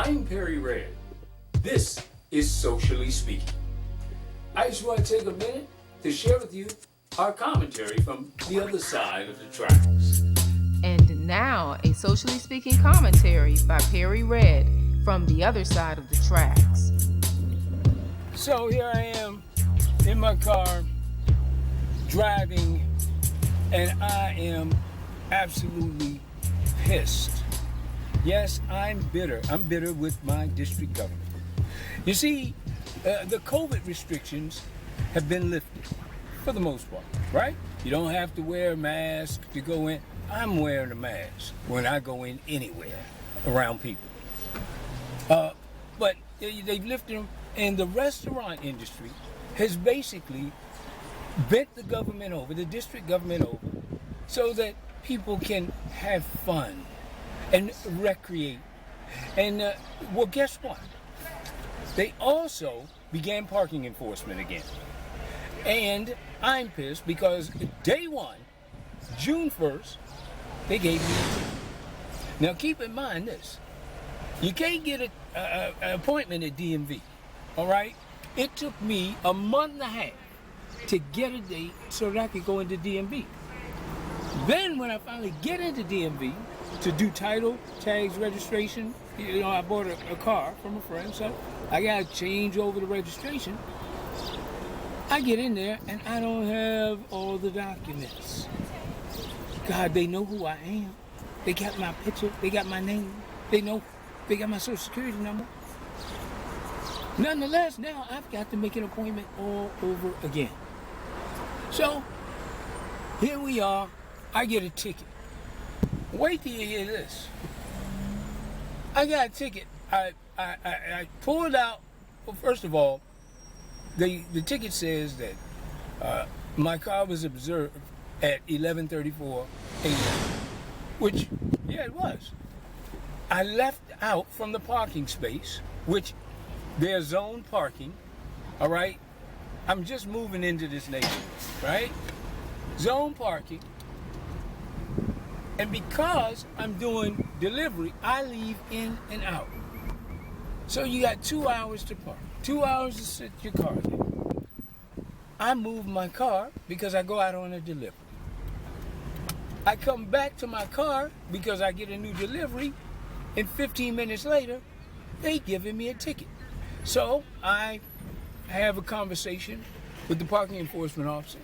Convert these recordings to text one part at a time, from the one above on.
I'm Perry Red. This is Socially Speaking. I just want to take a minute to share with you our commentary from the other side of the tracks. And now, a Socially Speaking commentary by Perry Red from the other side of the tracks. So here I am in my car, driving, and I am absolutely pissed. Yes, I'm bitter. I'm bitter with my district government. You see, the COVID restrictions have been lifted for the most part, right? You don't have to wear a mask to go in. I'm wearing a mask when I go in anywhere around people. But they've lifted them, and the restaurant industry has basically bent the government over, the district government over, so that people can have fun and recreate. And, well, guess what? They also began parking enforcement again. And I'm pissed because day one, June 1st, they gave me a ticket. Now keep in mind this. You can't get an appointment at DMV, all right? It took me a month and a half to get a date so that I could go into DMV. Then when I finally get into DMV to do title, tags, registration, you know, I bought a car from a friend, so I got to change over the registration. I get in there and I don't have all the documents. God, they know who I am. They got my picture, they got my name, they got my social security number. Nonetheless, now I've got to make an appointment all over again. So, here we are, I get a ticket. Wait till you hear this. I got a ticket. I pulled out, well, first of all, the ticket says that my car was observed at 11:34 a.m., which, yeah, it was. I left out from the parking space, which there's zone parking, all right? I'm just moving into this neighborhood, right? Zone parking. And because I'm doing delivery, I leave in and out. So you got 2 hours to park, 2 hours to sit your car there. I move my car because I go out on a delivery. I come back to my car because I get a new delivery, and 15 minutes later, they giving me a ticket. So I have a conversation with the parking enforcement officer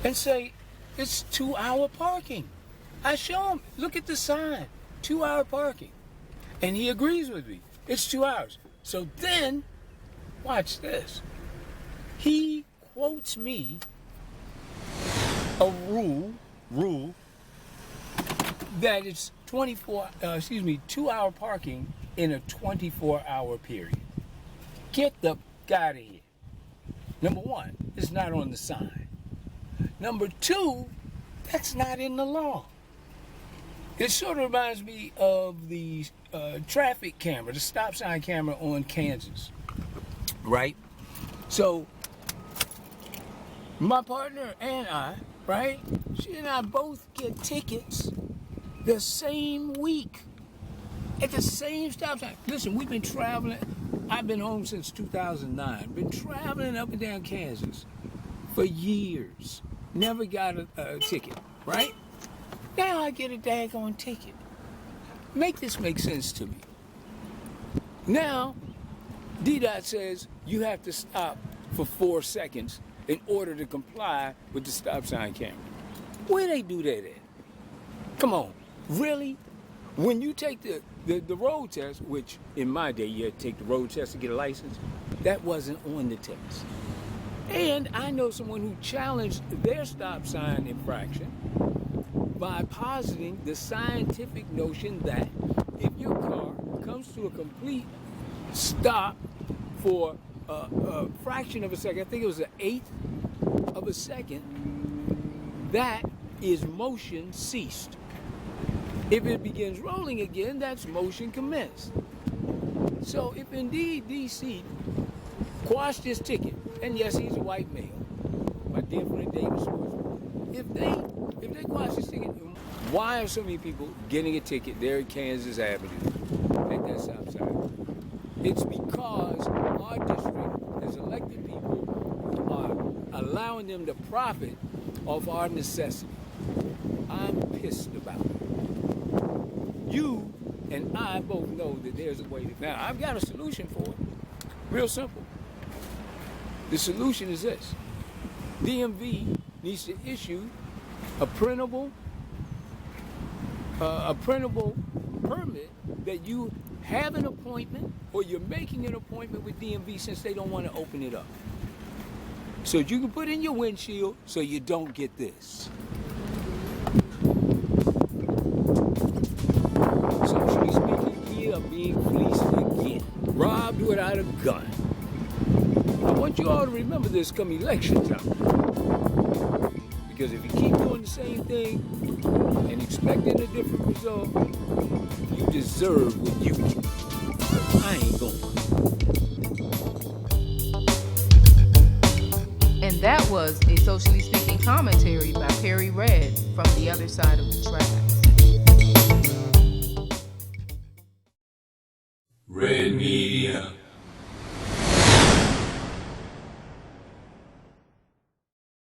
and say, it's 2 hour parking. I show him, look at the sign, 2 hour parking. And he agrees with me, it's 2 hours. So then, watch this. He quotes me a rule that it's 2 hour parking in a 24-hour period. Get the f*** out of here. Number one, it's not on the sign. Number two, that's not in the law. It sort of reminds me of the traffic camera, the stop sign camera on Kansas, right? So, my partner and I, right? She and I both get tickets the same week at the same stop sign. Listen, we've been traveling. I've been home since 2009. Been traveling up and down Kansas for years. Never got a ticket, right? Now I get a daggone ticket. Make this make sense to me. Now, DDOT says you have to stop for 4 seconds in order to comply with the stop sign camera. Where they do that at? Come on, really? When you take the road test, which in my day you had to take the road test to get a license, that wasn't on the test. And I know someone who challenged their stop sign infraction by positing the scientific notion that if your car comes to a complete stop for a fraction of a second, I think it was an eighth of a second, that is motion ceased. If it begins rolling again, that's motion commenced. So if indeed DC quashed his ticket, and yes, he's a white male, my dear friend David Schwartz, if they quash his ticket, why are so many people getting a ticket there at Kansas Avenue at that stop sign. It's because our district has elected people who are allowing them to profit off our necessity. I'm pissed about it. You and I both know that there's a way to. Now, I've got a solution for it. Real simple. The solution is this. DMV needs to issue a printable permit that you have an appointment or you're making an appointment with DMV since they don't want to open it up. So you can put in your windshield so you don't get this. Socially speaking, we are being fleeced again. Robbed without a gun. I want you all to remember this come election time. Because if you keep doing the same thing and expecting a different result, you deserve what you get. I ain't going. And that was a Socially Speaking commentary by Perry Red from the other side of the tracks. Red Media.